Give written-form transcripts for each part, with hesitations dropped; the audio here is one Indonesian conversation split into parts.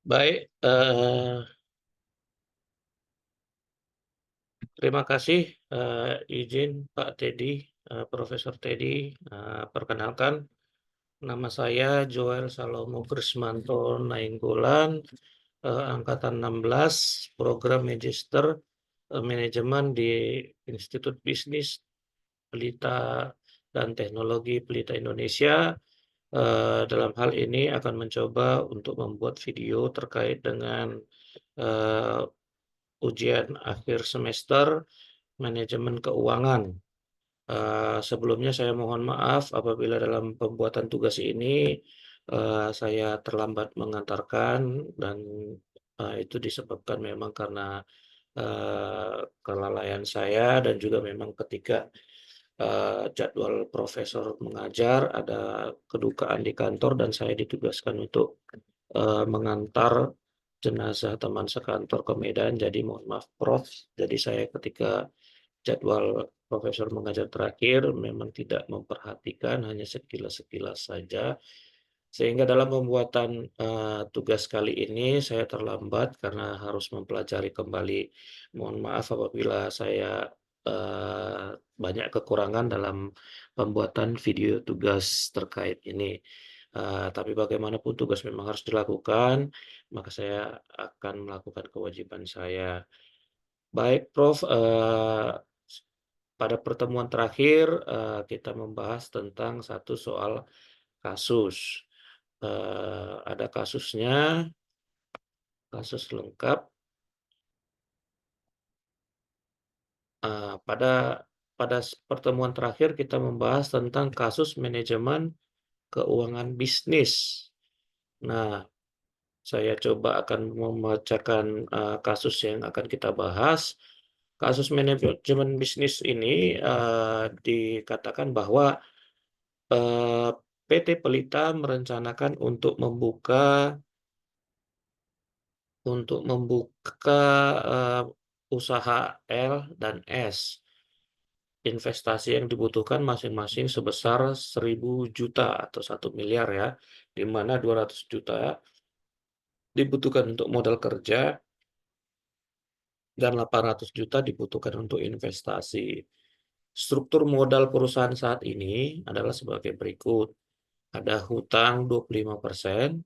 Baik, terima kasih, izin Pak Teddy, Profesor Teddy. Perkenalkan, nama saya Joel Salomo Krismanto Nainggolan, angkatan 16, program Magister Manajemen di Institut Bisnis Pelita dan Teknologi Pelita Indonesia. Dalam hal ini akan mencoba untuk membuat video terkait dengan eh, ujian akhir semester manajemen keuangan. Sebelumnya saya mohon maaf apabila dalam pembuatan tugas ini saya terlambat mengantarkan dan itu disebabkan memang karena kelalaian saya dan juga memang ketika jadwal profesor mengajar ada kedukaan di kantor dan saya ditugaskan untuk mengantar jenazah teman sekantor ke Medan. Jadi mohon maaf Prof. Jadi saya ketika jadwal profesor mengajar terakhir memang tidak memperhatikan, hanya sekilas-sekilas saja. Sehingga dalam pembuatan tugas kali ini saya terlambat karena harus mempelajari kembali. Mohon maaf apabila saya banyak kekurangan dalam pembuatan video tugas terkait ini. Tapi bagaimanapun tugas memang harus dilakukan, maka saya akan melakukan kewajiban saya. Baik, Prof. Pada pertemuan terakhir kita membahas tentang satu soal kasus. Ada kasusnya, kasus lengkap. Pada pada pertemuan terakhir kita membahas tentang kasus manajemen keuangan bisnis. Nah, saya coba akan membacakan kasus yang akan kita bahas. Kasus manajemen bisnis ini dikatakan bahwa eh, PT Pelita merencanakan untuk membuka usaha L dan S. Investasi yang dibutuhkan masing-masing sebesar 1.000 juta atau 1 miliar ya, di mana 200 juta dibutuhkan untuk modal kerja dan 800 juta dibutuhkan untuk investasi. Struktur modal perusahaan saat ini adalah sebagai berikut. Ada hutang 25%,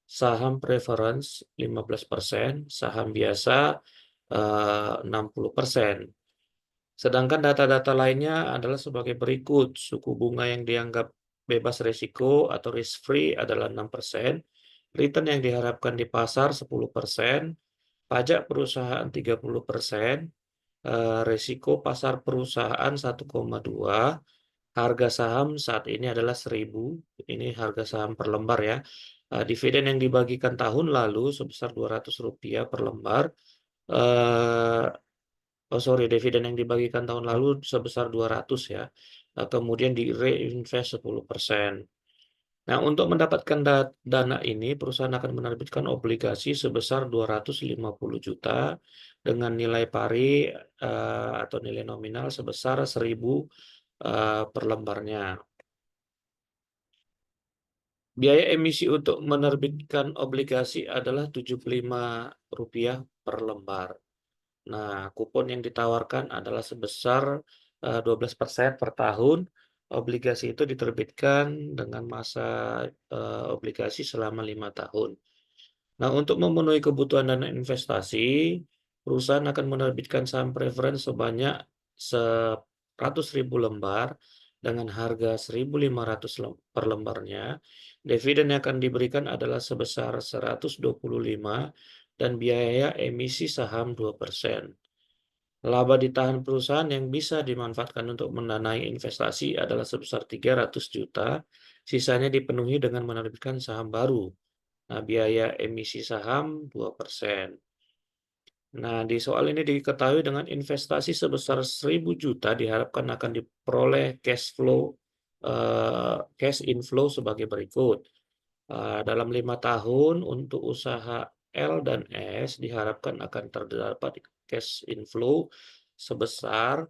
saham preference 15%, saham biasa 60%. Sedangkan data-data lainnya adalah sebagai berikut. Suku bunga yang dianggap bebas risiko atau risk free adalah 6%, return yang diharapkan di pasar 10%, pajak perusahaan 30%, risiko pasar perusahaan 1,2, harga saham saat ini adalah 1.000, ini harga saham per lembar ya. Dividen yang dibagikan tahun lalu sebesar Rp200 per lembar. Eh, Oh sorry, dividen yang dibagikan tahun lalu sebesar 200 ya. Kemudian di reinvest 10%. Nah, untuk mendapatkan dana ini, perusahaan akan menerbitkan obligasi sebesar 250 juta dengan nilai pari atau nilai nominal sebesar 1.000 per lembarnya. Biaya emisi untuk menerbitkan obligasi adalah Rp75 per lembar. Nah, kupon yang ditawarkan adalah sebesar 12% per tahun. Obligasi itu diterbitkan dengan masa obligasi selama 5 tahun. Nah, untuk memenuhi kebutuhan dana investasi, perusahaan akan menerbitkan saham preference sebanyak 100.000 lembar dengan harga 1.500 per lembarnya. Dividen yang akan diberikan adalah sebesar 125 dan biaya emisi saham 2%. Laba ditahan perusahaan yang bisa dimanfaatkan untuk mendanai investasi adalah sebesar 300 juta, sisanya dipenuhi dengan menerbitkan saham baru. Nah, biaya emisi saham 2%. Nah, di soal ini diketahui dengan investasi sebesar 1.000 juta diharapkan akan diperoleh cash inflow sebagai berikut. Dalam 5 tahun untuk usaha L dan S diharapkan akan terdapat cash inflow sebesar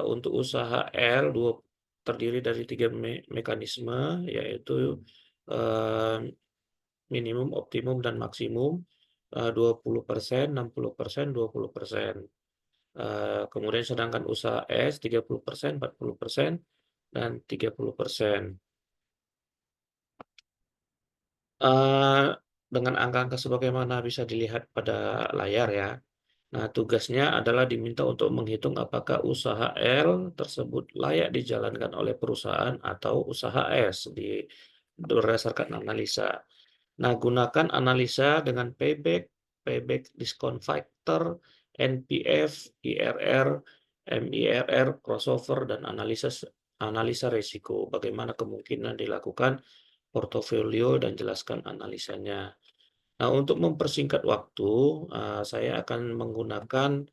untuk usaha L terdiri dari 3 mekanisme, yaitu eh, minimum, optimum, dan maksimum, 20%, 60%, 20%. Kemudian sedangkan usaha S 30%, 40%, dan 30%. Eee, dengan angka-angka sebagaimana bisa dilihat pada layar ya. Nah, tugasnya adalah diminta untuk menghitung apakah usaha L tersebut layak dijalankan oleh perusahaan atau usaha S berdasarkan analisa. Nah, gunakan analisa dengan payback, payback discount factor, NPF, IRR, MIRR, crossover, dan analisa risiko. Bagaimana kemungkinan dilakukan portofolio dan jelaskan analisanya. Nah, untuk mempersingkat waktu, saya akan menggunakan,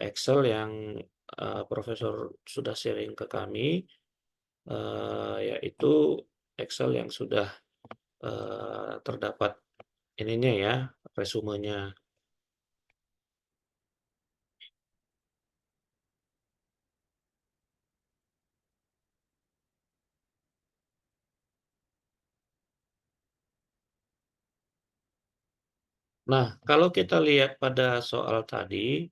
Excel yang, profesor sudah sharing ke kami, yaitu Excel yang sudah, terdapat ininya ya, resumenya. Nah, kalau kita lihat pada soal tadi,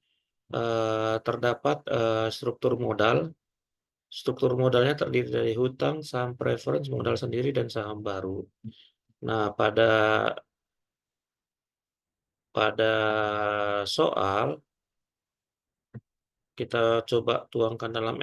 terdapat, struktur modal. Struktur modalnya terdiri dari hutang, saham preference, modal sendiri, dan saham baru. Nah, pada soal kita coba tuangkan dalam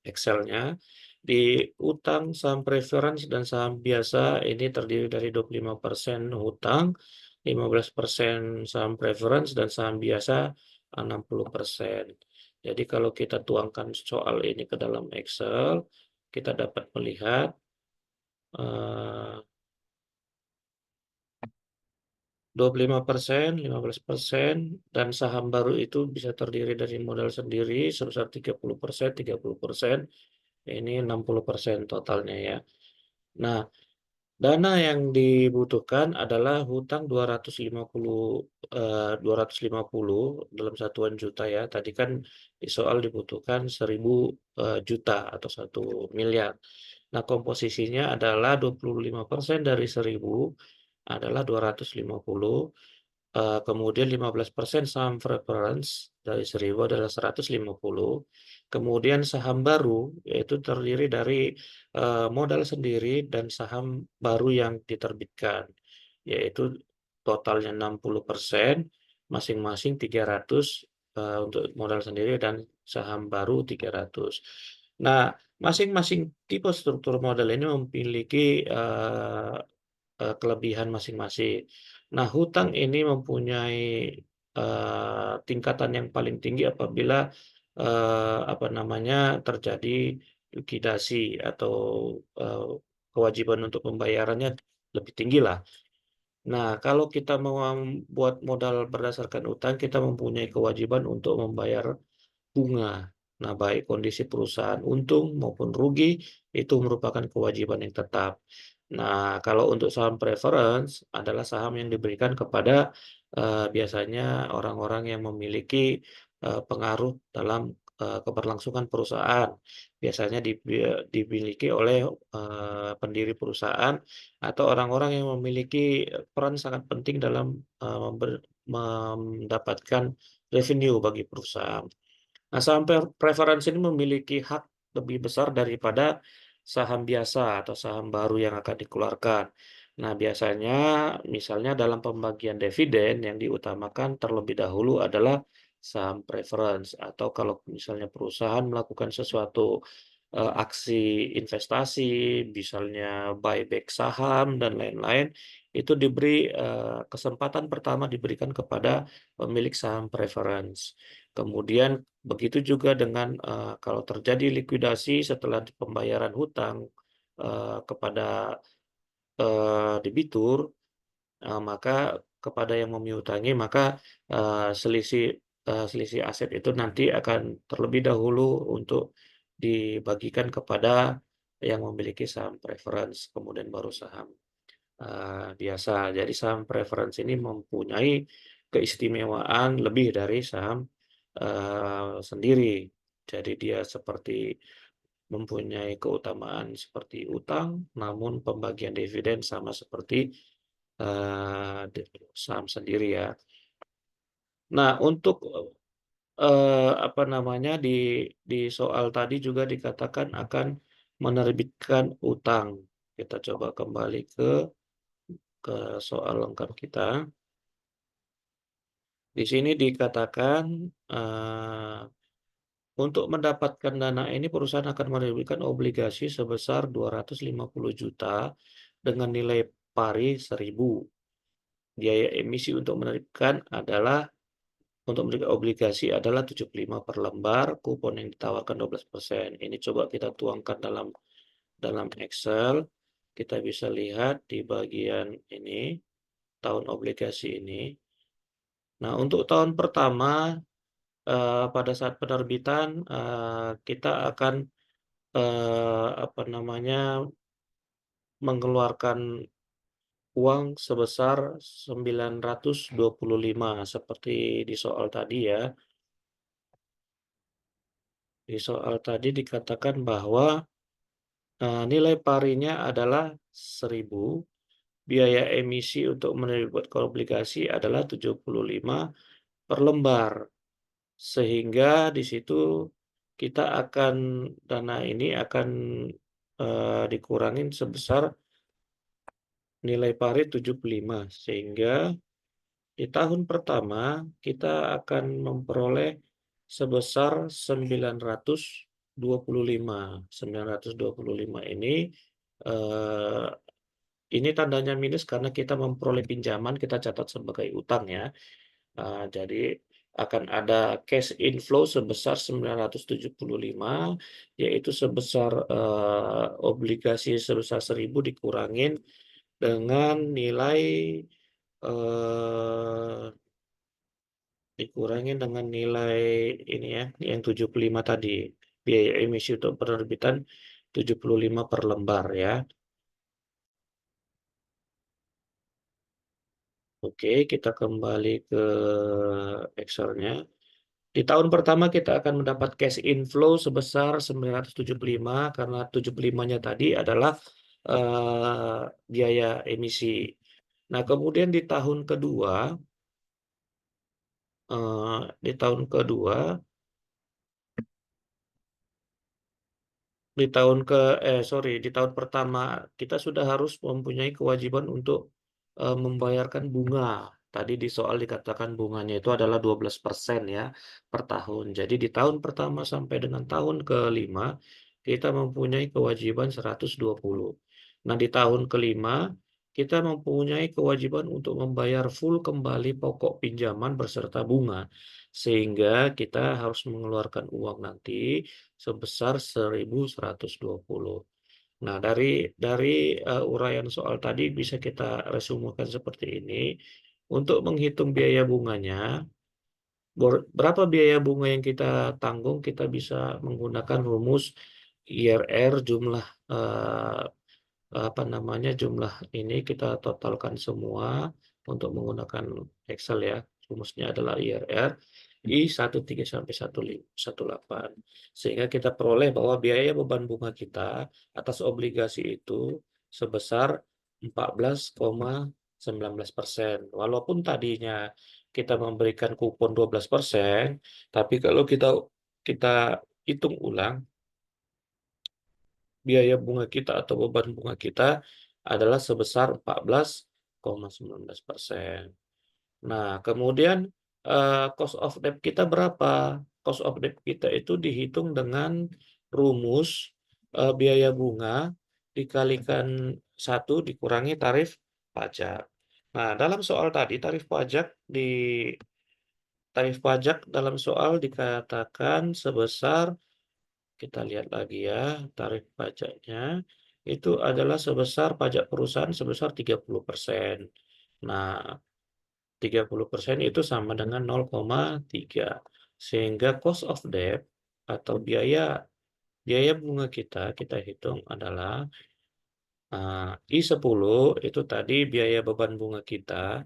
Excel-nya, di utang, saham preference, dan saham biasa ini terdiri dari 25% hutang, 15% saham preference, dan saham biasa 60%. Jadi kalau kita tuangkan soal ini ke dalam Excel, kita dapat melihat, eee 25%, 15%, dan saham baru itu bisa terdiri dari modal sendiri sebesar 30%, 30%, ini 60% totalnya ya. Nah, dana yang dibutuhkan adalah hutang 250 dalam satuan juta ya. Tadi kan di soal dibutuhkan 1.000, juta atau 1 miliar. Nah, komposisinya adalah 25% dari 1.000 adalah 250. Kemudian 15% saham preference dari 1.000 adalah 150. Kemudian saham baru, yaitu terdiri dari, modal sendiri dan saham baru yang diterbitkan, yaitu totalnya 60%, masing-masing 300, untuk modal sendiri dan saham baru 300. Nah, masing-masing tipe struktur modal ini memiliki, kelebihan masing-masing. Nah, hutang ini mempunyai, tingkatan yang paling tinggi apabila, apa namanya, terjadi likuidasi atau, kewajiban untuk pembayarannya lebih tinggilah. Nah, kalau kita mau buat modal berdasarkan utang, kita mempunyai kewajiban untuk membayar bunga. Nah, baik kondisi perusahaan untung maupun rugi, itu merupakan kewajiban yang tetap. Nah, kalau untuk saham preference adalah saham yang diberikan kepada, biasanya orang-orang yang memiliki, pengaruh dalam, keberlangsungan perusahaan. Biasanya dimiliki oleh, pendiri perusahaan atau orang-orang yang memiliki peran sangat penting dalam, mendapatkan revenue bagi perusahaan. Nah, saham preference ini memiliki hak lebih besar daripada saham biasa atau saham baru yang akan dikeluarkan. Nah, biasanya misalnya dalam pembagian dividen yang diutamakan terlebih dahulu adalah saham preference atau kalau misalnya perusahaan melakukan sesuatu, aksi investasi, misalnya buyback saham dan lain-lain, itu diberi, kesempatan pertama diberikan kepada pemilik saham preference. Kemudian begitu juga dengan, kalau terjadi likuidasi setelah pembayaran hutang, kepada, debitur, maka kepada yang menghutangi, maka, selisih aset itu nanti akan terlebih dahulu untuk dibagikan kepada yang memiliki saham preference, kemudian baru saham, biasa. Jadi saham preference ini mempunyai keistimewaan lebih dari saham, sendiri. Jadi dia seperti mempunyai keutamaan seperti utang, namun pembagian dividen sama seperti di saham sendiri ya. Nah untuk, apa namanya, di soal tadi juga dikatakan akan menerbitkan utang. Kita coba kembali ke soal lengkap kita. Di sini dikatakan, eee, untuk mendapatkan dana ini perusahaan akan menerbitkan obligasi sebesar 250 juta dengan nilai pari 1.000. Biaya emisi untuk menerbitkan obligasi adalah 75 per lembar, kupon yang ditawarkan 12%. Ini coba kita tuangkan dalam Excel, kita bisa lihat di bagian ini, tahun obligasi ini. Nah, untuk tahun pertama, pada saat penerbitan, kita akan, apa namanya, mengeluarkan uang sebesar 925 seperti di soal tadi ya. Di soal tadi dikatakan bahwa, nilai parinya adalah 1.000, biaya emisi untuk menerbitkan obligasi adalah 75 per lembar. Sehingga di situ kita akan dana ini akan, dikurangin sebesar nilai pari 75, sehingga di tahun pertama kita akan memperoleh sebesar 925. 925 eee, ini tandanya minus karena kita memperoleh pinjaman, kita catat sebagai utang ya. Jadi akan ada cash inflow sebesar 975, yaitu sebesar, obligasi sebesar 1.000 dengan eee, dikurangin dengan nilai ini ya, yang 75 tadi, biaya emisi untuk penerbitan 75 per lembar ya. Oke, kita kembali ke Excel-nya. Di tahun pertama kita akan mendapat cash inflow sebesar 975 karena 75-nya tadi adalah, biaya emisi. Nah, kemudian di tahun kedua Di tahun ke sorry, di tahun pertama kita sudah harus mempunyai kewajiban untuk, membayarkan bunga. Tadi di soal dikatakan bunganya itu adalah 12% ya, per tahun. Jadi di tahun pertama sampai dengan tahun kelima kita mempunyai kewajiban 120. Nah, di tahun kelima kita mempunyai kewajiban untuk membayar full kembali pokok pinjaman beserta bunga, sehingga kita harus mengeluarkan uang nanti sebesar 1.120. Nah, dari uraian soal tadi bisa kita resumekan seperti ini. Untuk menghitung biaya bunganya, berapa biaya bunga yang kita tanggung, kita bisa menggunakan rumus IRR jumlah, apa namanya, jumlah ini kita totalkan semua untuk menggunakan Excel ya. Rumusnya adalah IRR I 13 sampai 18. Sehingga kita peroleh bahwa biaya beban bunga kita atas obligasi itu sebesar 14,19%. Walaupun tadinya kita memberikan kupon 12%, tapi kalau kita hitung ulang, biaya bunga kita atau beban bunga kita adalah sebesar 14,19%. Nah, kemudian, cost of debt kita berapa? Cost of debt kita itu dihitung dengan rumus, biaya bunga dikalikan 1 dikurangi tarif pajak. Nah, dalam soal tadi tarif pajak dalam soal dikatakan sebesar, kita lihat lagi ya, tarif pajaknya itu adalah sebesar pajak perusahaan sebesar 30%. Nah, 30% itu sama dengan 0,3. Sehingga cost of debt atau biaya biaya bunga kita hitung adalah, I10 itu tadi biaya beban bunga kita,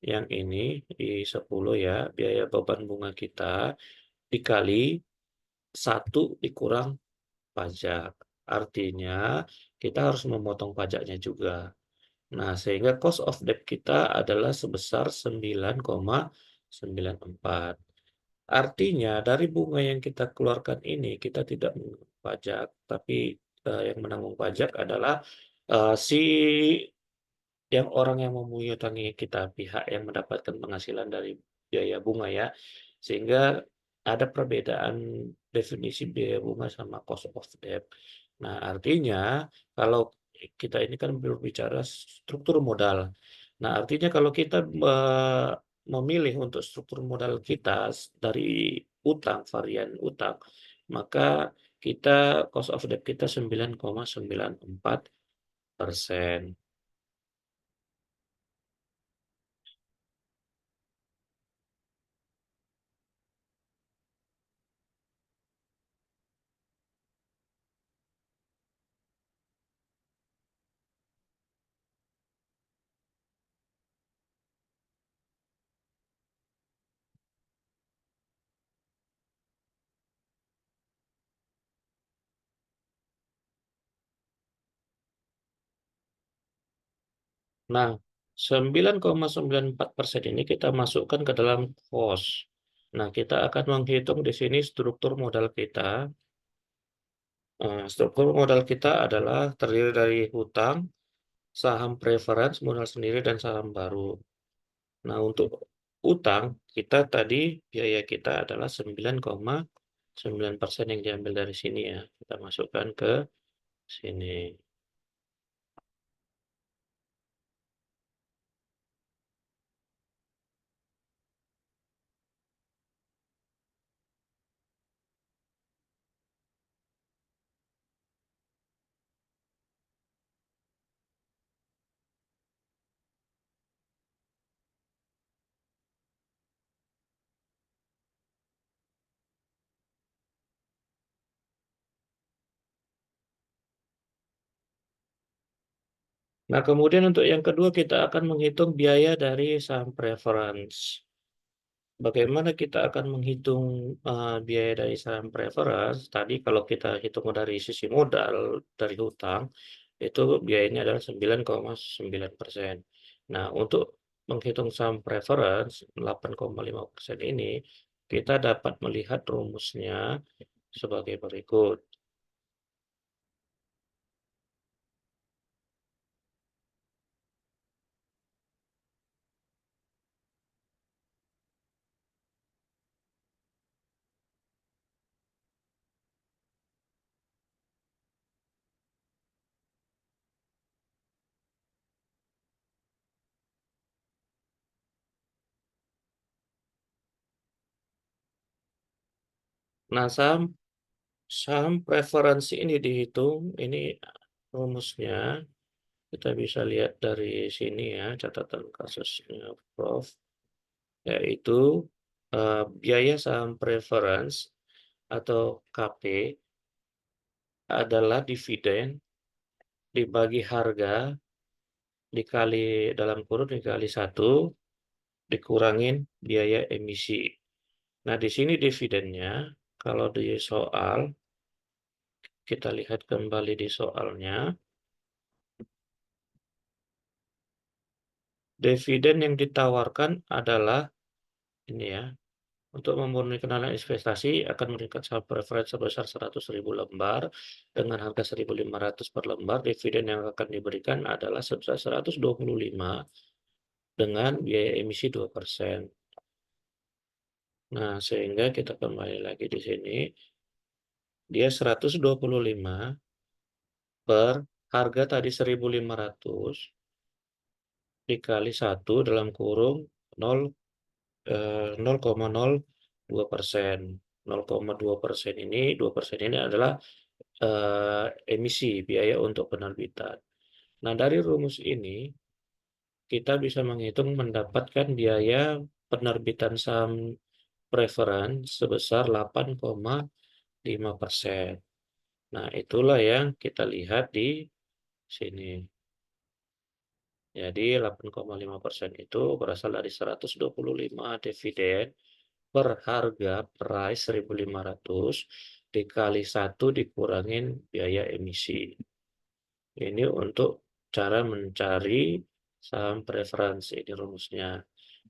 yang ini I10 ya, biaya beban bunga kita dikali 1 dikurang pajak. Artinya kita harus memotong pajaknya juga. Nah, sehingga cost of debt kita adalah sebesar 9,94. Artinya dari bunga yang kita keluarkan ini kita tidak menanggung pajak, tapi, yang menanggung pajak adalah, si yang orang yang menghutang kita, pihak yang mendapatkan penghasilan dari biaya bunga ya. Sehingga ada perbedaan definisi biaya bunga sama cost of debt. Nah, artinya kalau kita ini kan berbicara struktur modal. Nah, artinya kalau kita, memilih untuk struktur modal kita dari utang, varian utang, maka kita cost of debt kita 9,94%. Nah, 9,94% ini kita masukkan ke dalam cost. Nah, kita akan menghitung di sini struktur modal kita. Struktur modal kita adalah terdiri dari hutang, saham preference, modal sendiri, dan saham baru. Nah, untuk utang, kita tadi biaya kita adalah 9,9% yang diambil dari sini ya. Kita masukkan ke sini. Nah, kemudian untuk yang kedua kita akan menghitung biaya dari saham preference. Bagaimana kita akan menghitung, biaya dari saham preference, tadi kalau kita hitung dari sisi modal, dari hutang, itu biayanya adalah 9,9%. Nah, untuk menghitung saham preference 8,5% ini, kita dapat melihat rumusnya sebagai berikut. Nah, saham saham preferensi ini dihitung, ini rumusnya kita bisa lihat dari sini ya, catatan kasusnya Prof. Yaitu, biaya saham preference atau KP adalah dividen dibagi harga dikali dalam kurung dikali 1 dikurangin biaya emisi. Nah, di sini dividennya kalau di soal, kita lihat kembali di soalnya, dividen yang ditawarkan adalah ini ya, untuk memenuhi kenalan investasi akan meningkat saham preference sebesar 100.000 lembar dengan harga 1.500 per lembar. Dividen yang akan diberikan adalah sebesar 125 dengan biaya emisi 2%. Nah, sehingga kita kembali lagi di sini, dia 125 per harga tadi 1.500 dikali 1 dalam kurung 0,02%. 0,2% ini 2% ini adalah emisi, biaya untuk penerbitan. Nah, dari rumus ini, kita bisa menghitung mendapatkan biaya penerbitan saham preference sebesar 8,5%. Nah, itulah yang kita lihat di sini. Jadi 8,5% itu berasal dari 125 dividen per harga price 1.500 dikali 1 dikurangin biaya emisi. Ini untuk cara mencari saham preferensi, ini rumusnya.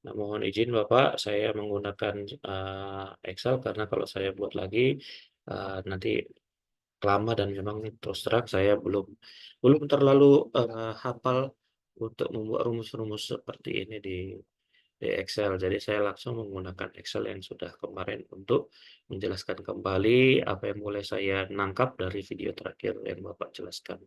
Nah, mohon izin Bapak, saya menggunakan, Excel karena kalau saya buat lagi, nanti lama dan memang terus terang saya belum terlalu, hafal untuk membuat rumus-rumus seperti ini di Excel. Jadi saya langsung menggunakan Excel yang sudah kemarin untuk menjelaskan kembali apa yang boleh saya nangkap dari video terakhir yang Bapak jelaskan.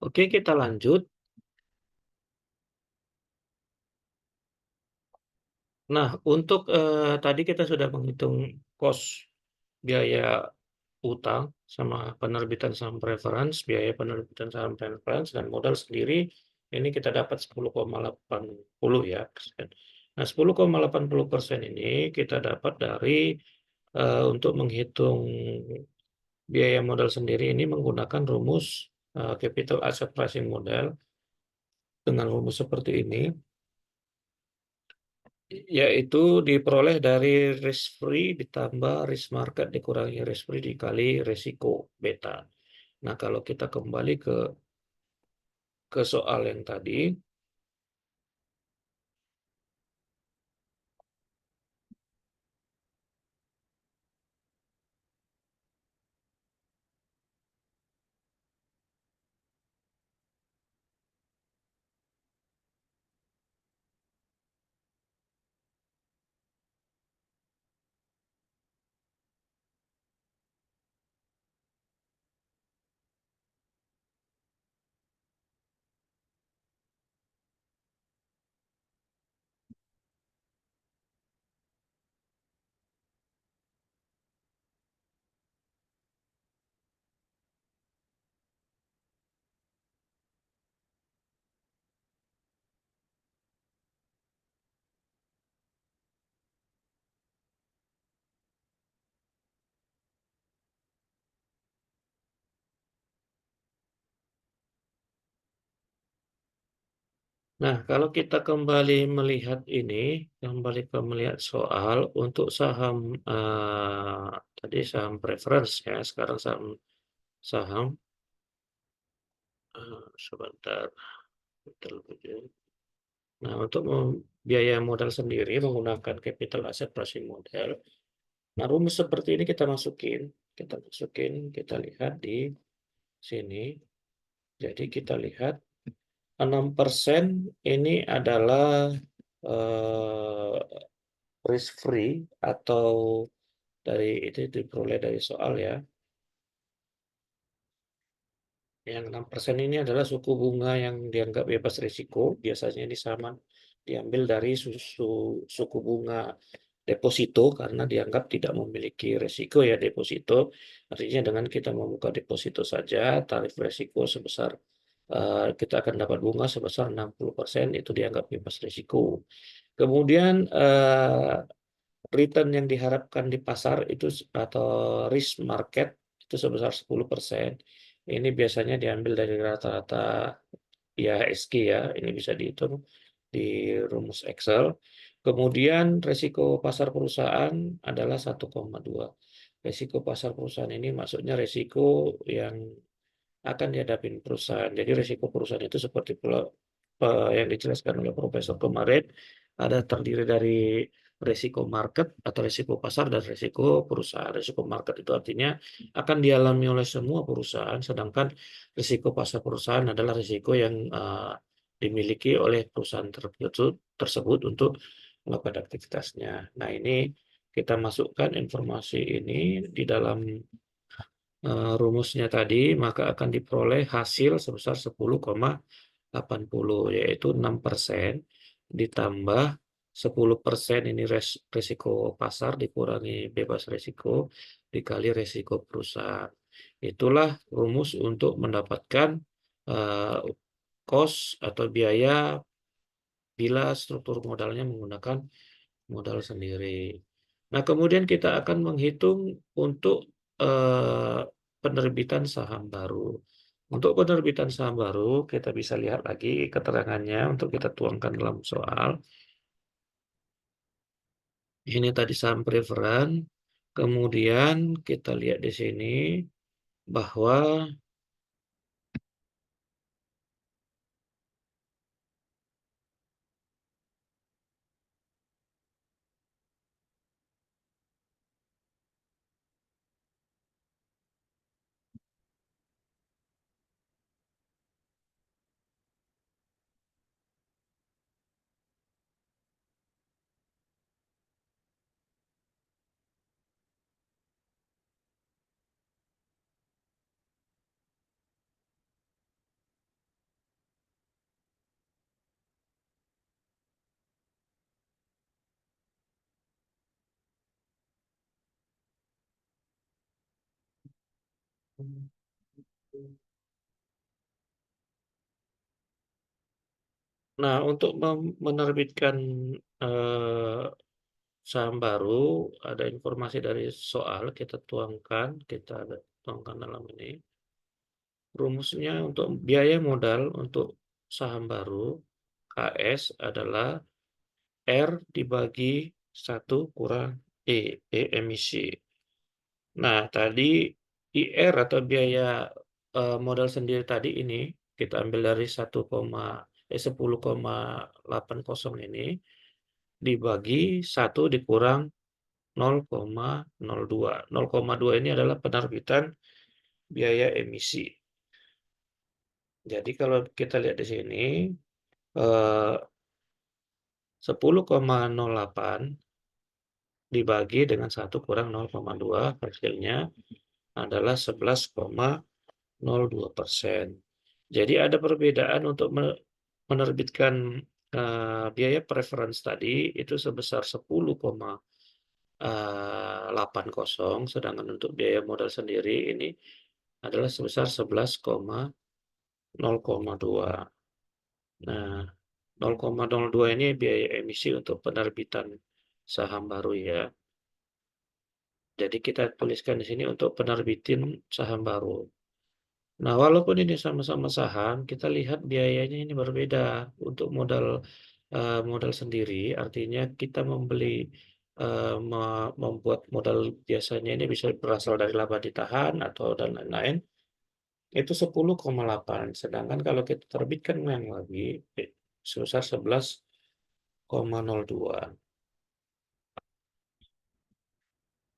Oke, kita lanjut. Nah, untuk tadi kita sudah menghitung cost biaya utang sama penerbitan saham preference, biaya penerbitan saham preference dan modal sendiri ini kita dapat 10,80 ya persen. Nah, 10,80% ini kita dapat dari untuk menghitung biaya modal sendiri ini menggunakan rumus capital asset pricing model dengan rumus seperti ini, yaitu diperoleh dari risk free ditambah risk market dikurangi risk free dikali resiko beta. Nah, kalau kita kembali ke soal yang tadi, nah kalau kita kembali melihat ini, kembali ke melihat soal untuk saham tadi saham preference ya, sekarang saham saham sebentar, sebentar lebih. Nah, untuk biaya modal sendiri menggunakan capital asset pricing model. Nah, rumus seperti ini kita lihat di sini. Jadi kita lihat 6% ini adalah eh, risk free atau dari itu diperoleh dari soal ya. Yang 6% ini adalah suku bunga yang dianggap bebas risiko. Biasanya ini sama diambil dari suku bunga deposito karena dianggap tidak memiliki risiko ya deposito. Artinya dengan kita membuka deposito saja, tarif risiko sebesar kita akan dapat bunga sebesar 60% itu dianggap bebas risiko. Kemudian return yang diharapkan di pasar itu atau risk market itu sebesar 10%. Ini biasanya diambil dari rata-rata IHSG ya, ini bisa dihitung di rumus Excel. Kemudian resiko pasar perusahaan adalah 1,2. Resiko pasar perusahaan ini maksudnya resiko yang akan dihadapi perusahaan. Jadi risiko perusahaan itu seperti yang dijelaskan oleh Profesor kemarin, ada terdiri dari risiko market atau risiko pasar dan risiko perusahaan. Risiko market itu artinya akan dialami oleh semua perusahaan, sedangkan risiko pasar perusahaan adalah risiko yang dimiliki oleh perusahaan tersebut untuk melakukan aktivitasnya. Nah, ini kita masukkan informasi ini di dalam rumusnya tadi, maka akan diperoleh hasil sebesar 10,80 yaitu 6% ditambah 10% ini risiko pasar dikurangi bebas risiko dikali risiko perusahaan. Itulah rumus untuk mendapatkan eh, cost atau biaya bila struktur modalnya menggunakan modal sendiri. Nah, kemudian kita akan menghitung untuk eh, penerbitan saham baru. Untuk penerbitan saham baru, kita bisa lihat lagi keterangannya untuk kita tuangkan dalam soal. Ini tadi saham preferan. Kemudian kita lihat di sini bahwa Nah, untuk menerbitkan eh, saham baru, ada informasi dari soal kita tuangkan dalam ini. Rumusnya untuk biaya modal untuk saham baru KS adalah R dibagi 1 kurang E emisi. Nah, tadi IR atau biaya modal sendiri tadi ini kita ambil dari 10,80 ini dibagi 1 dikurang 0,02. 0,2 ini adalah penerbitan biaya emisi. Jadi kalau kita lihat di sini, 10,08 dibagi dengan 1 kurang 0,2, hasilnya adalah 11,02%. Jadi ada perbedaan untuk menerbitkan biaya preference tadi itu sebesar 10,80, sedangkan untuk biaya modal sendiri ini adalah sebesar 11,02. Nah, 0,02 ini biaya emisi untuk penerbitan saham baru ya. Jadi kita tuliskan di sini untuk penerbitin saham baru. Nah, walaupun ini sama-sama saham, kita lihat biayanya ini berbeda. Untuk modal sendiri, artinya kita membeli, membuat modal biasanya ini bisa berasal dari laba ditahan atau dan lain-lain, itu 10,8. Sedangkan kalau kita terbitkan yang lagi, sebesar 11,02.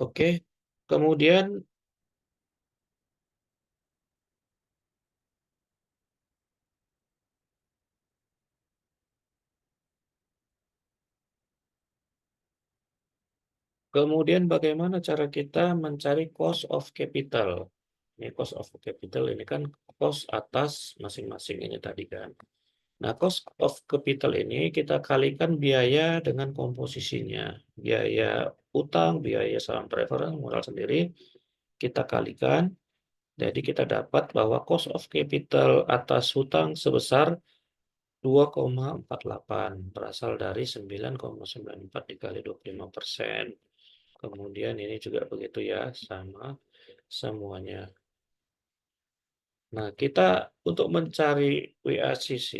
Oke, kemudian kemudian bagaimana cara kita mencari cost of capital? Ini cost of capital ini kan cost atas masing-masing ini tadi kan. Nah, cost of capital ini kita kalikan biaya dengan komposisinya. Biaya utang, biaya saham preference, modal sendiri, kita kalikan. Jadi kita dapat bahwa cost of capital atas hutang sebesar 2,48, berasal dari 9,94 dikali 25%. Kemudian ini juga begitu ya, sama semuanya. Nah, kita untuk mencari WACC,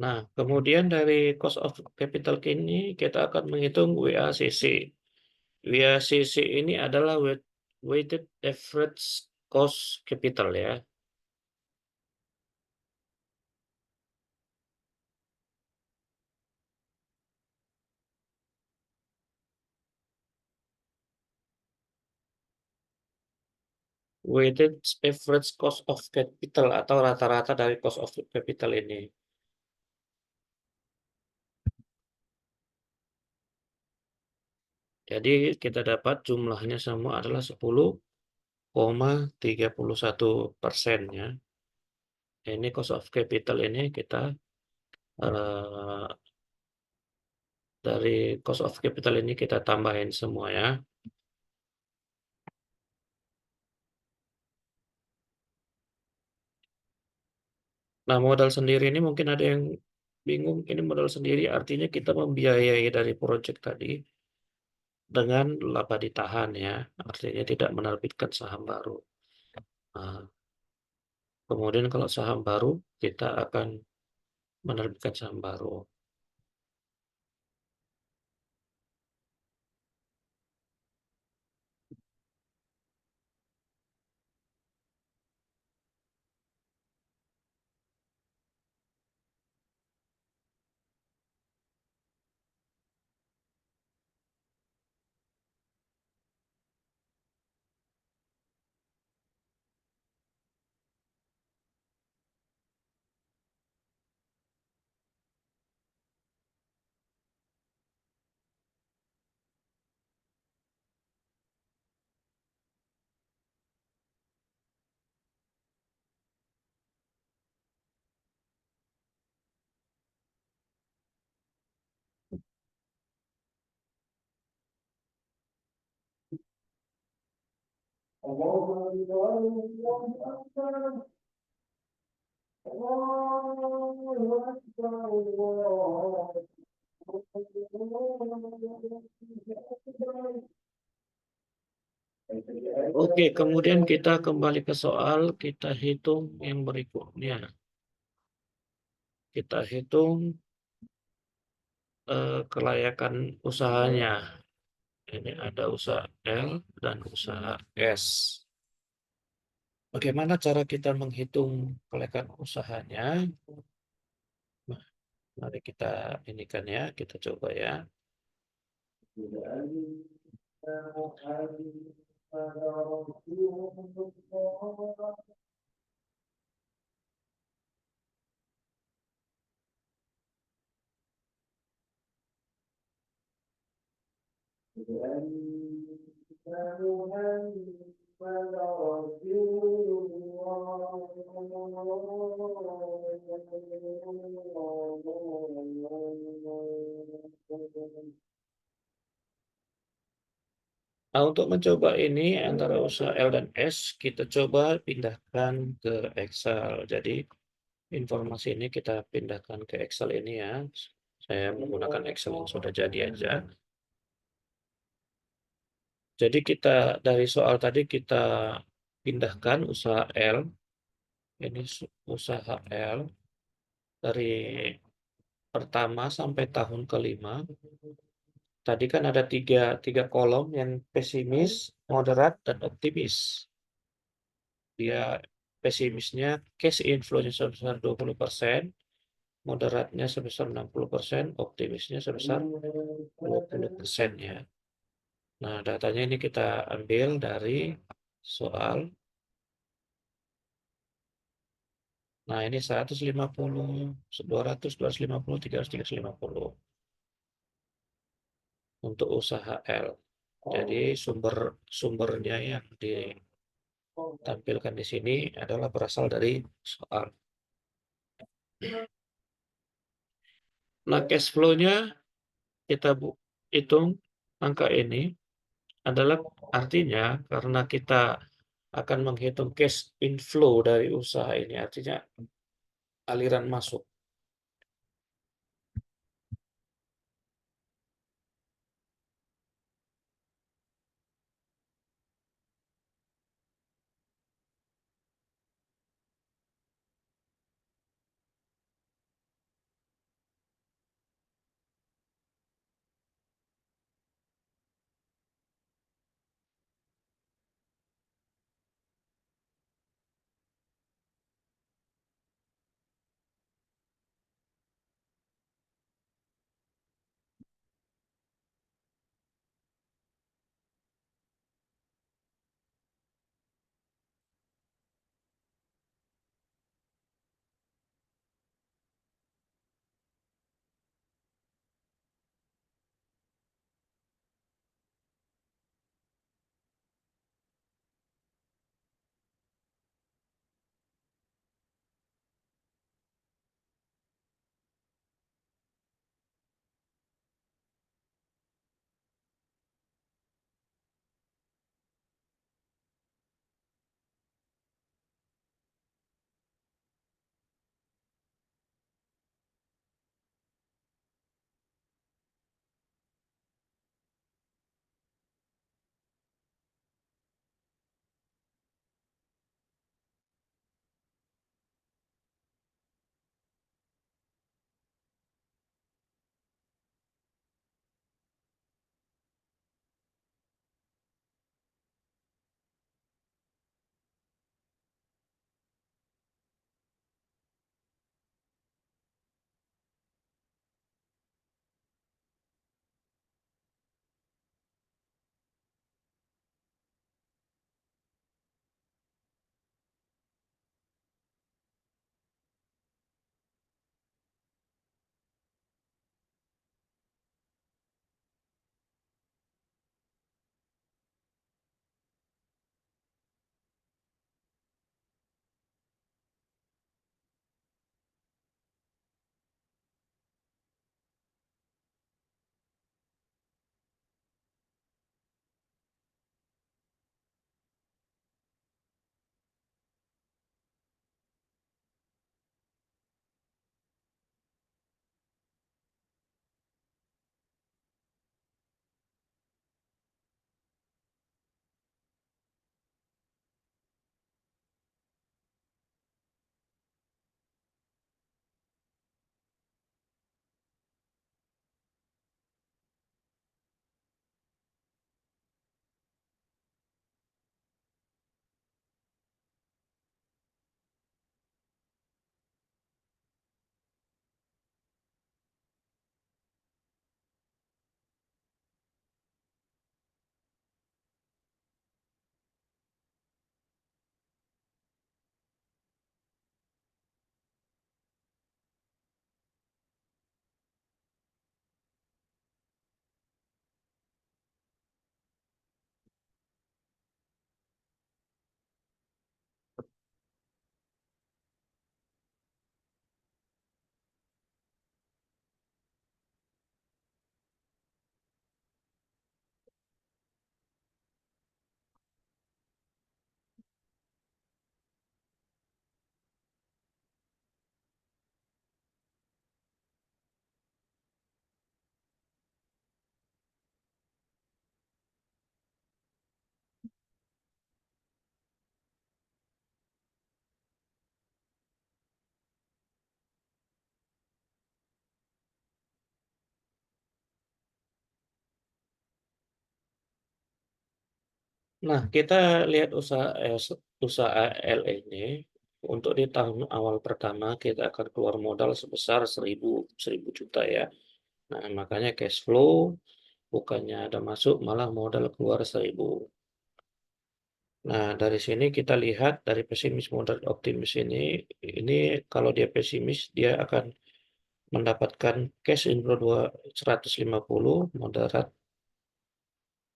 nah kemudian dari cost of capital ini kita akan menghitung WACC. WACC ini adalah weighted average cost capital ya. Weighted average cost of capital atau rata-rata dari cost of capital ini. Jadi kita dapat jumlahnya semua adalah 10,31% ya. Ini cost of capital ini kita eh, dari cost of capital ini kita tambahin semua ya. Nah, modal sendiri ini mungkin ada yang bingung, ini modal sendiri artinya kita membiayai dari proyek tadi dengan laba ditahan ya, artinya tidak menerbitkan saham baru. Nah, kemudian kalau saham baru, kita akan menerbitkan saham baru. Oke, kemudian kita kembali ke soal, kita hitung yang berikutnya. Kita hitung kelayakan usahanya. Ini ada usaha L dan usaha S. Bagaimana cara kita menghitung kelayakan usahanya? Nah, mari kita inikan ya, kita coba ya. Nah, untuk mencoba ini antara usaha L dan S, kita coba pindahkan ke Excel. Jadi, informasi ini kita pindahkan ke Excel ini ya. Saya menggunakan Excel yang sudah jadi aja. Jadi kita dari soal tadi kita pindahkan usaha L. Ini usaha L dari pertama sampai tahun kelima. Tadi kan ada tiga kolom yang pesimis, moderat, dan optimis. Dia pesimisnya cash inflow-nya sebesar 20%, moderatnya sebesar 60%, optimisnya sebesar 20% ya. Nah, datanya ini kita ambil dari soal. Nah, ini 150, 200, 250, 300, 350 untuk usaha L. Jadi sumbernya yang ditampilkan di sini adalah berasal dari soal. Nah, cash flow-nya kita hitung angka ini adalah artinya karena kita akan menghitung cash inflow dari usaha ini, artinya aliran masuk. Nah, kita lihat usaha L ini, untuk di tahun awal pertama kita akan keluar modal sebesar 1.000 ya. Nah, makanya cash flow bukannya ada masuk, malah modal keluar 1.000. Nah, dari sini kita lihat dari pesimis modal optimis ini kalau dia pesimis dia akan mendapatkan cash inflow 150, moderat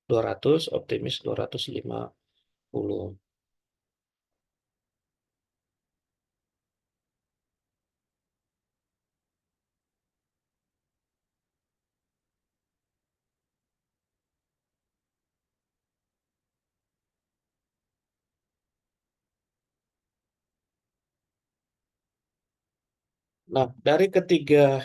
200, optimis 250. Nah, dari ketiga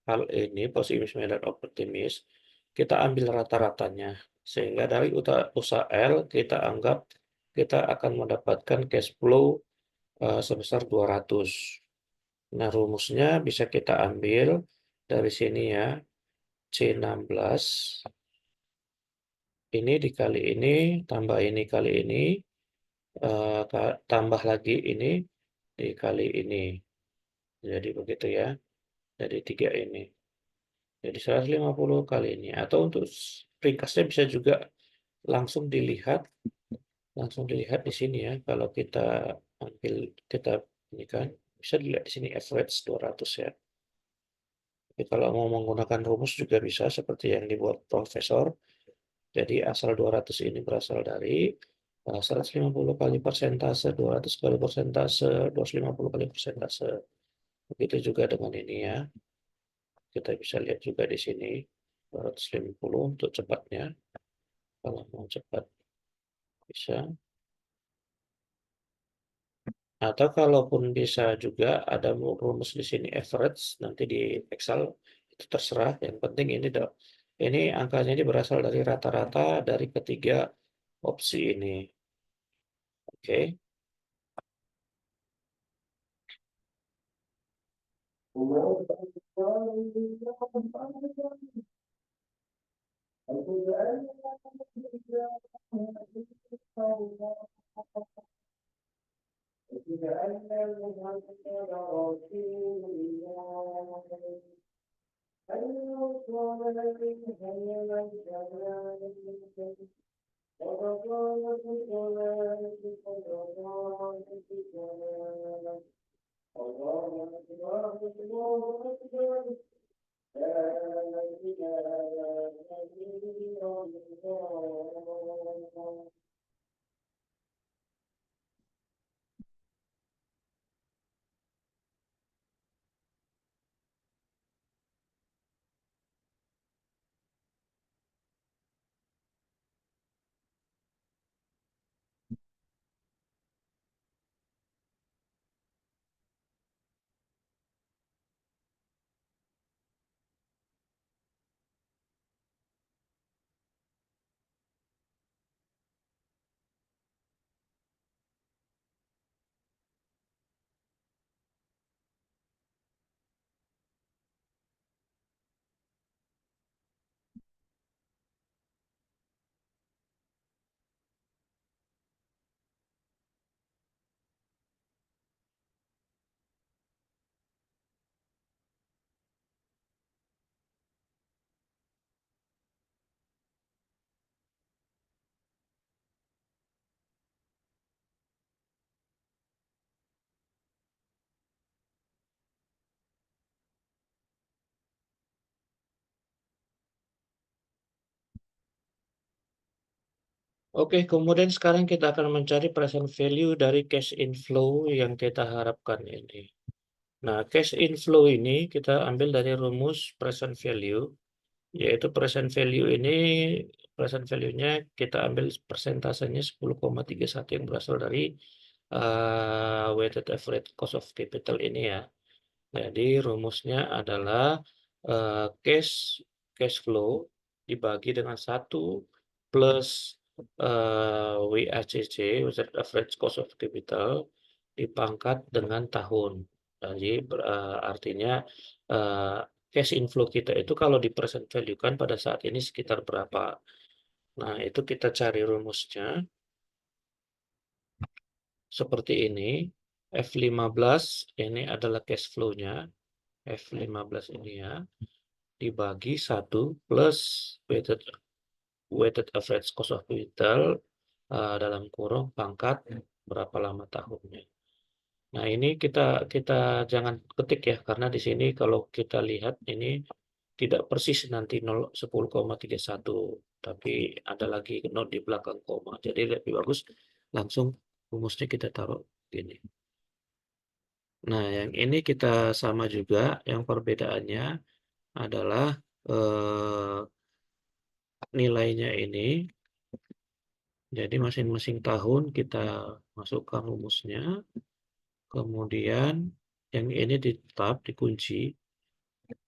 hal ini, pesimis dan optimis, kita ambil rata-ratanya. Sehingga dari usaha L, kita anggap kita akan mendapatkan cash flow sebesar 200. Nah, rumusnya bisa kita ambil dari sini ya, C16, ini dikali ini, tambah ini kali ini, tambah lagi ini dikali ini. Jadi begitu ya, jadi 3 ini. Jadi 150 kali ini, atau untuk ringkasnya bisa juga langsung dilihat langsung dilihat di sini ya. Kalau kita ambil, kita ini kan bisa dilihat di sini average 200 ya. Tapi kalau mau menggunakan rumus juga bisa seperti yang dibuat profesor. Jadi asal 200 ini berasal dari 150 kali persentase, 200 kali persentase, 250 kali persentase. Begitu juga dengan ini ya. Kita bisa lihat juga di sini 250 untuk cepatnya. Kalau mau cepat bisa. Atau kalaupun bisa juga ada rumus di sini average, nanti di Excel itu terserah. Yang penting ini angkanya ini berasal dari rata-rata dari ketiga opsi ini. Oke. Oke, kemudian sekarang kita akan mencari present value dari cash inflow yang kita harapkan ini. Nah, cash inflow ini kita ambil dari rumus present value, yaitu present value-nya kita ambil persentasenya 10,31 yang berasal dari weighted average cost of capital ini ya. Jadi rumusnya adalah cash flow dibagi dengan 1 plus WACC, weighted average cost of capital, dipangkat dengan tahun. Jadi artinya cash inflow kita itu kalau di present value kan pada saat ini sekitar berapa. Nah, itu kita cari rumusnya seperti ini. F15 ini adalah cash flow-nya. F15 ini ya, dibagi 1 plus weighted weighted average cost of capital, dalam kurung pangkat berapa lama tahunnya. Nah, ini kita jangan ketik ya, karena di sini kalau kita lihat ini tidak persis nanti 10,31, tapi ada lagi not di belakang koma. Jadi lebih bagus langsung rumusnya kita taruh gini. Nah, yang ini kita sama juga, yang perbedaannya adalah, eee, nilainya ini. Jadi masing-masing tahun kita masukkan rumusnya, kemudian yang ini tetap dikunci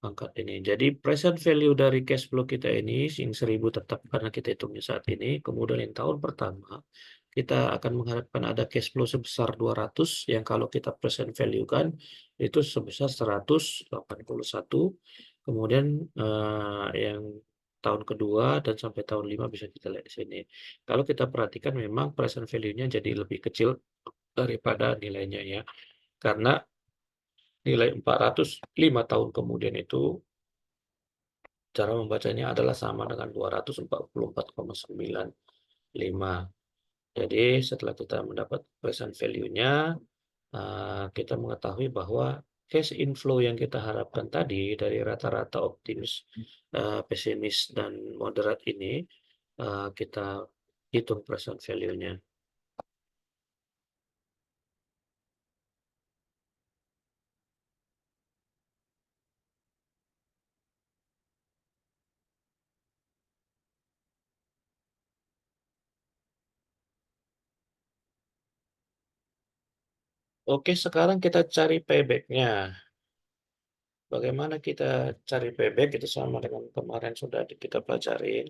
angka ini. Jadi present value dari cash flow kita ini yang 1.000 tetap karena kita hitungnya saat ini, kemudian yang tahun pertama kita akan mengharapkan ada cash flow sebesar 200 yang kalau kita present value kan itu sebesar 181, kemudian, yang tahun kedua dan sampai tahun 5 bisa kita lihat di sini. Kalau kita perhatikan memang present value-nya jadi lebih kecil daripada nilainya ya, karena nilai 400 5 tahun kemudian itu cara membacanya adalah sama dengan 244,95. Jadi setelah kita mendapat present value-nya, kita mengetahui bahwa cash inflow yang kita harapkan tadi dari rata-rata optimis, pesimis, dan moderat ini, kita hitung present value-nya. Oke, sekarang kita cari payback-nya. Bagaimana kita cari payback itu sama dengan kemarin sudah kita pelajarin.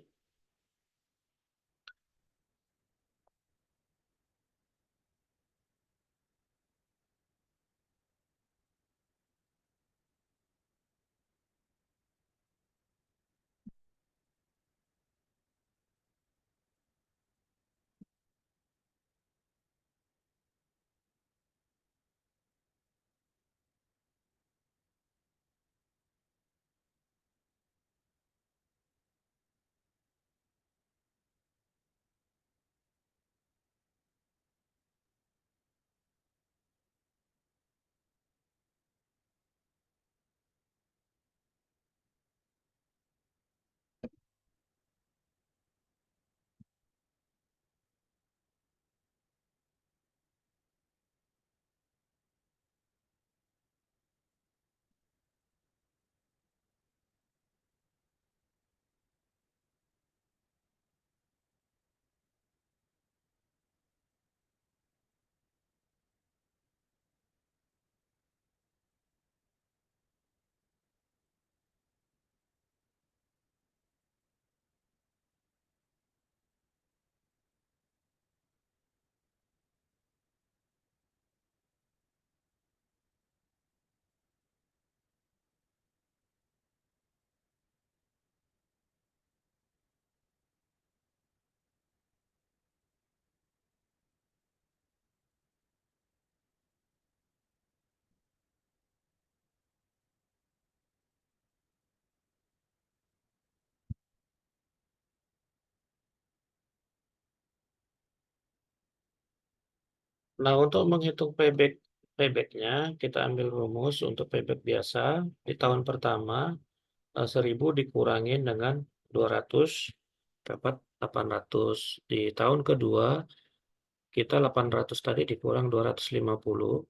Nah, untuk menghitung payback-nya, kita ambil rumus untuk payback biasa. Di tahun pertama, 1.000 dikurangin dengan 200 dapat 800. Di tahun kedua, kita 800 tadi dikurang 250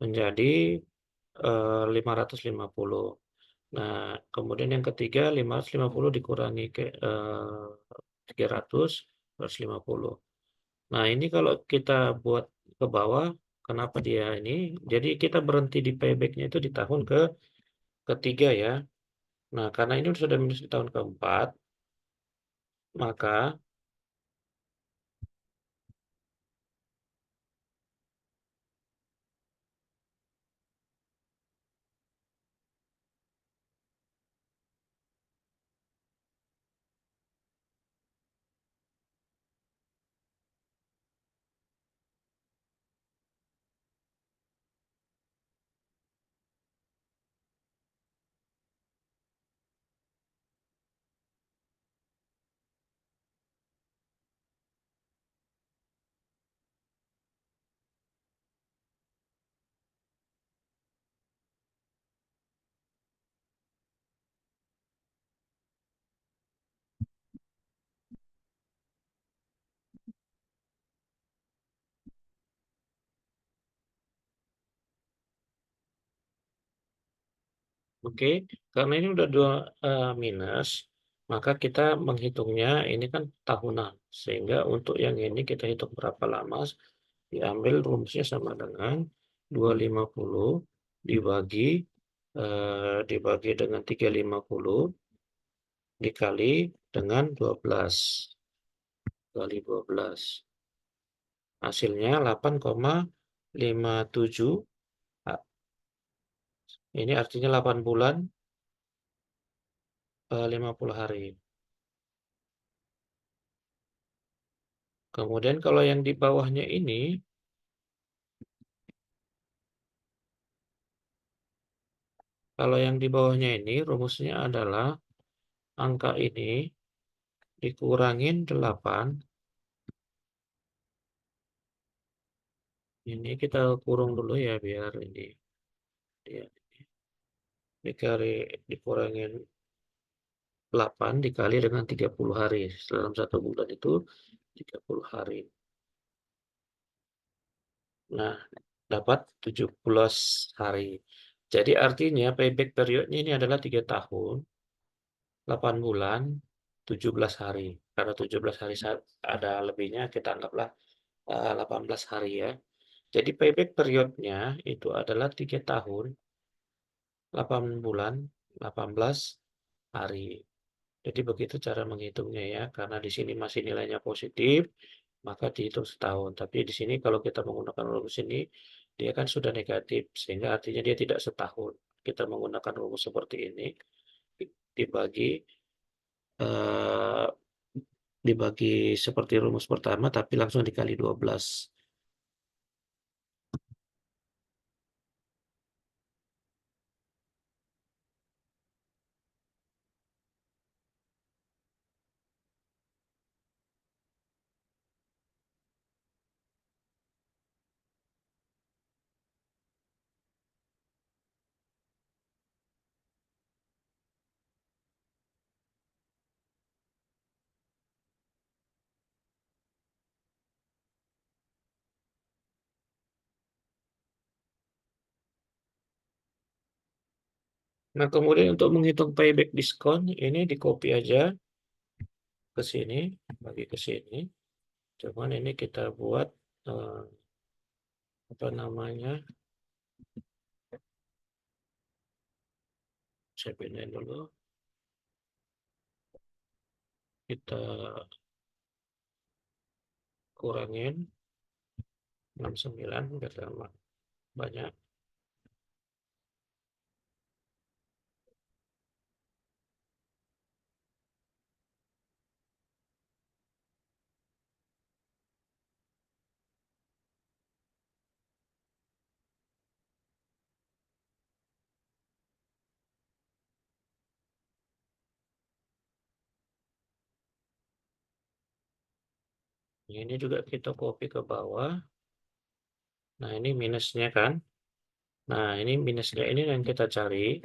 menjadi, 550. Nah, kemudian yang ketiga 550 dikurangi ke 300, 150. Nah, ini kalau kita buat ke bawah, kenapa dia ini, jadi kita berhenti di payback-nya itu di tahun ketiga ya. Nah, karena ini sudah minus di tahun keempat, maka Oke, karena ini udah 2 minus, maka kita menghitungnya ini kan tahunan, sehingga untuk yang ini kita hitung berapa lama, diambil rumusnya sama dengan 250 dibagi, dibagi dengan 350 dikali dengan 12, kali 12. Hasilnya 8,57, a ini artinya 8 bulan, 50 hari. Kemudian kalau yang di bawahnya ini, kalau yang di bawahnya ini rumusnya adalah angka ini dikurangin 8, ini kita kurung dulu ya biar ini dia dikali dikurangin 8 dikali dengan 30 hari. Dalam 1 bulan itu 30 hari. Nah, dapat 17 hari. Jadi artinya payback periodnya ini adalah 3 tahun, 8 bulan, 17 hari. Karena 17 hari ada lebihnya kita anggaplah 18 hari ya. Jadi payback periodnya itu adalah 3 tahun, 8 bulan, 18 hari. Jadi begitu cara menghitungnya ya, karena di sini masih nilainya positif, maka dihitung setahun. Tapi di sini kalau kita menggunakan rumus ini, dia kan sudah negatif, sehingga artinya dia tidak setahun. Kita menggunakan rumus seperti ini, dibagi, eee, dibagi seperti rumus pertama, tapi langsung dikali 12. Nah, kemudian untuk menghitung payback diskon, ini di-copy aja ke sini, bagi ke sini. Cuman ini kita buat, eee, apa namanya, saya pindahin dulu, kita kurangin 69 biar tambah banyak. Ini juga kita copy ke bawah. Nah, ini minusnya kan. Nah, ini minusnya ini yang kita cari.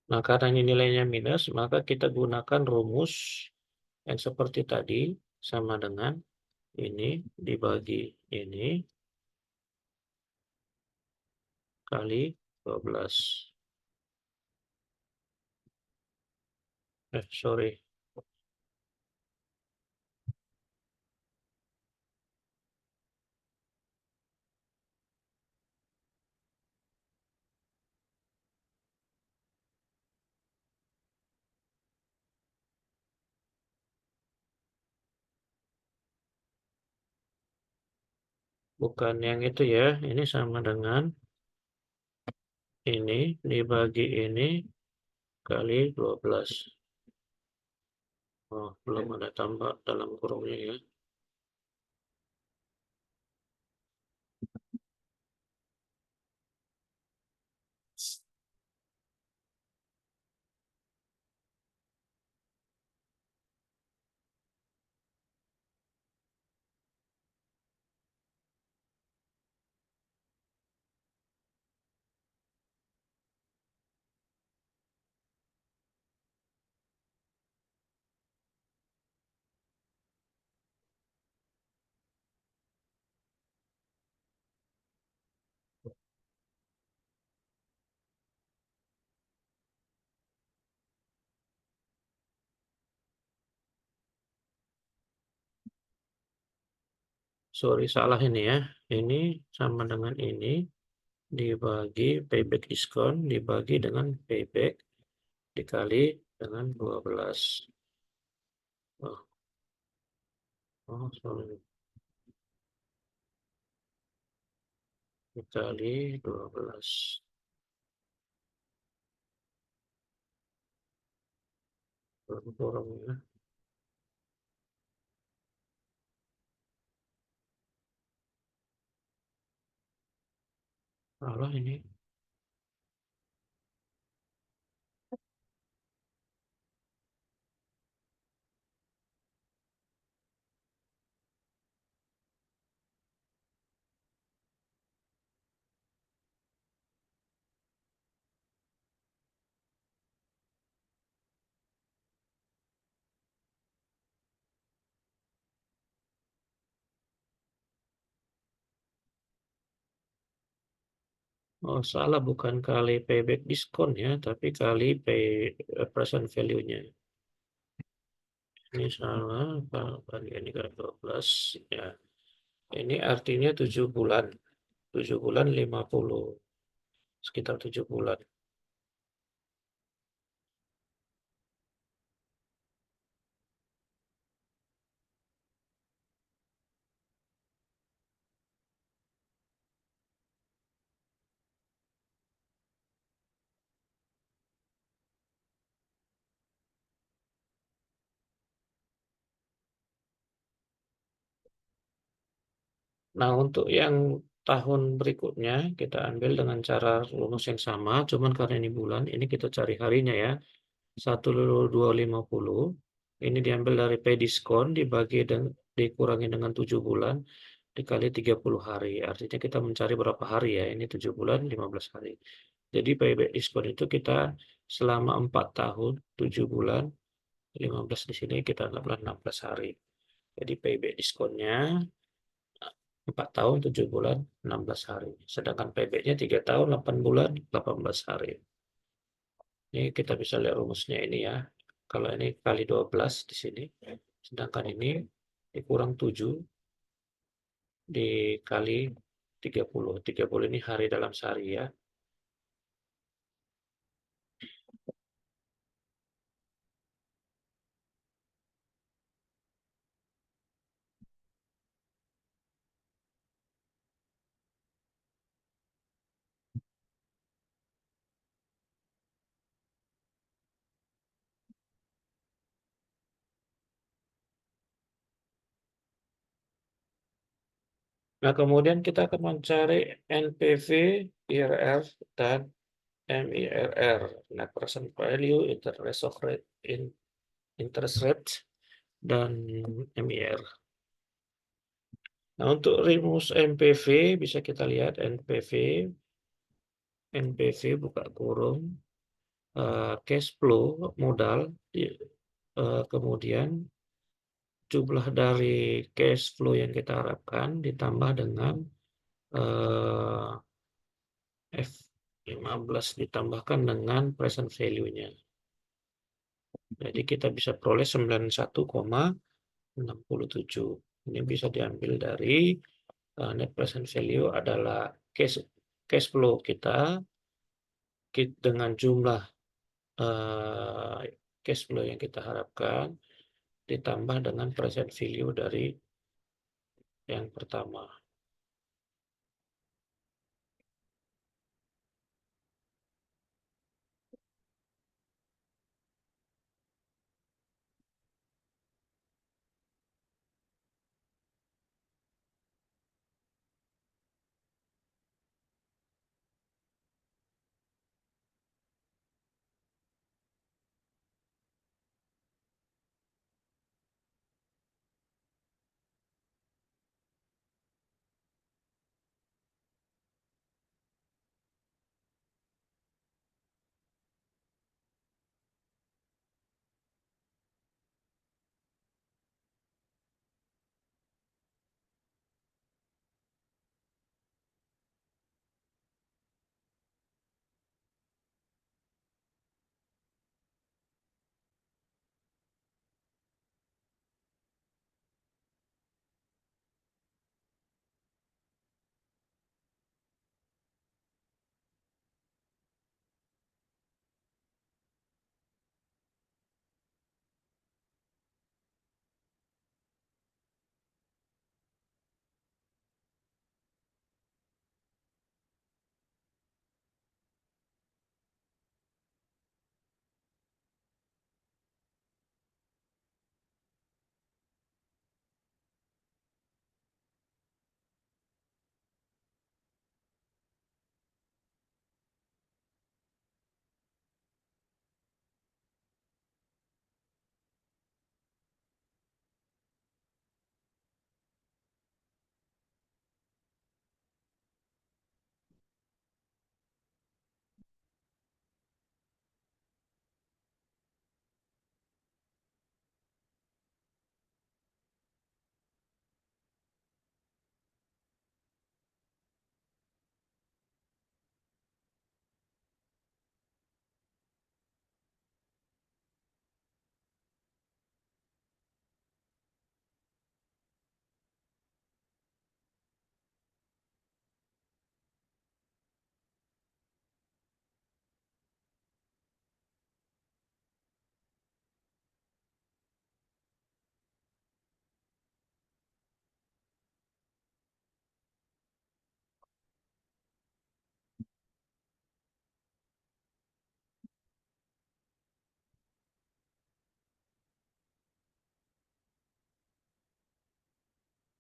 Nah, karena ini nilainya minus, maka kita gunakan rumus yang seperti tadi, sama dengan ini dibagi ini kali 12. Sorry. Bukan yang itu ya, ini sama dengan ini dibagi ini kali 12. Oh, belum ada tambah dalam kurungnya ya. Sorry, salah ini ya. Ini sama dengan ini dibagi payback diskon dibagi dengan payback dikali dengan 12. Oh, oh sorry. Dikali 12. Kurang ya. Salah ini. Oh, salah bukan kali payback diskon ya, tapi kali present value-nya. Ini salah, bagi ini ke 12 ya. Ini artinya 7 bulan. 7 bulan 50, sekitar 7 bulan. Nah, untuk yang tahun berikutnya kita ambil dengan cara rumus yang sama, cuman karena ini bulan, ini kita cari harinya ya. 1,250 ini diambil dari pay diskon dibagi dan dikurangi dengan 7 bulan dikali 30 hari. Artinya kita mencari berapa hari ya, ini 7 bulan 15 hari. Jadi payback diskon itu kita selama 4 tahun, 7 bulan, 15 di sini kita anggaplah 16 hari. Jadi payback diskonnya 4 tahun, 7 bulan, 16 hari. Sedangkan payback-nya 3 tahun, 8 bulan, 18 hari. Ini kita bisa lihat rumusnya ini ya. Kalau ini kali 12 di sini, sedangkan ini dikurang 7 dikali 30. 30 ini hari dalam sehari ya. Nah, kemudian kita akan mencari NPV, IRR, dan MIRR. Net present value, interest rate, dan MIR. Nah, untuk rumus NPV bisa kita lihat NPV buka kurung cash flow modal kemudian jumlah dari cash flow yang kita harapkan ditambah dengan eh, F15 ditambahkan dengan present value-nya. Jadi kita bisa peroleh 91,67. Ini bisa diambil dari net present value adalah cash flow kita dengan jumlah eh, cash flow yang kita harapkan ditambah dengan present value dari yang pertama.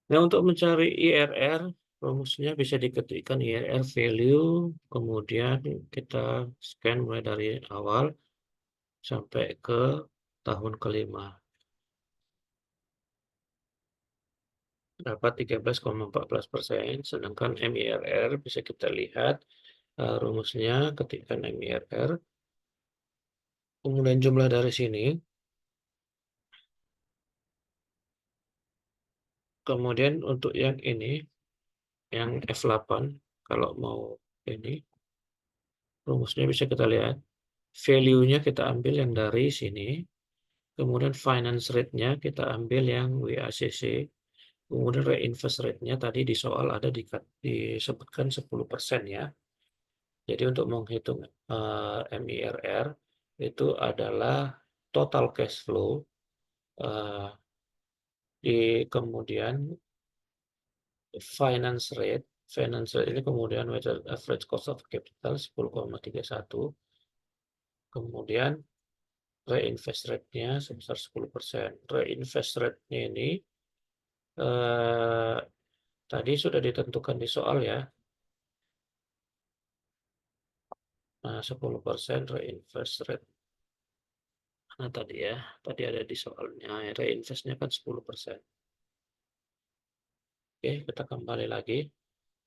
Nah, untuk mencari IRR, rumusnya bisa diketikkan IRR value, kemudian kita scan mulai dari awal sampai ke tahun kelima. Dapat 13,14%, sedangkan MIRR bisa kita lihat, rumusnya ketikkan MIRR, kemudian jumlah dari sini, kemudian untuk yang ini, yang F8, kalau mau ini, rumusnya bisa kita lihat, value-nya kita ambil yang dari sini, kemudian finance rate-nya kita ambil yang WACC, kemudian reinvest rate-nya tadi di soal ada disebutkan 10% ya. Jadi untuk menghitung, MIRR itu adalah total cash flow, eee, kemudian finance rate ini kemudian weighted average cost of capital 10,31, kemudian reinvest rate-nya sebesar 10%. Reinvest rate-nya ini, eee, tadi sudah ditentukan di soal ya. Nah, 10% reinvest rate. Nah, tadi ya, tadi ada di soalnya, reinvest-nya kan 10%. Oke, kita kembali lagi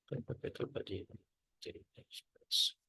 ke capital budget. Jadi, expense.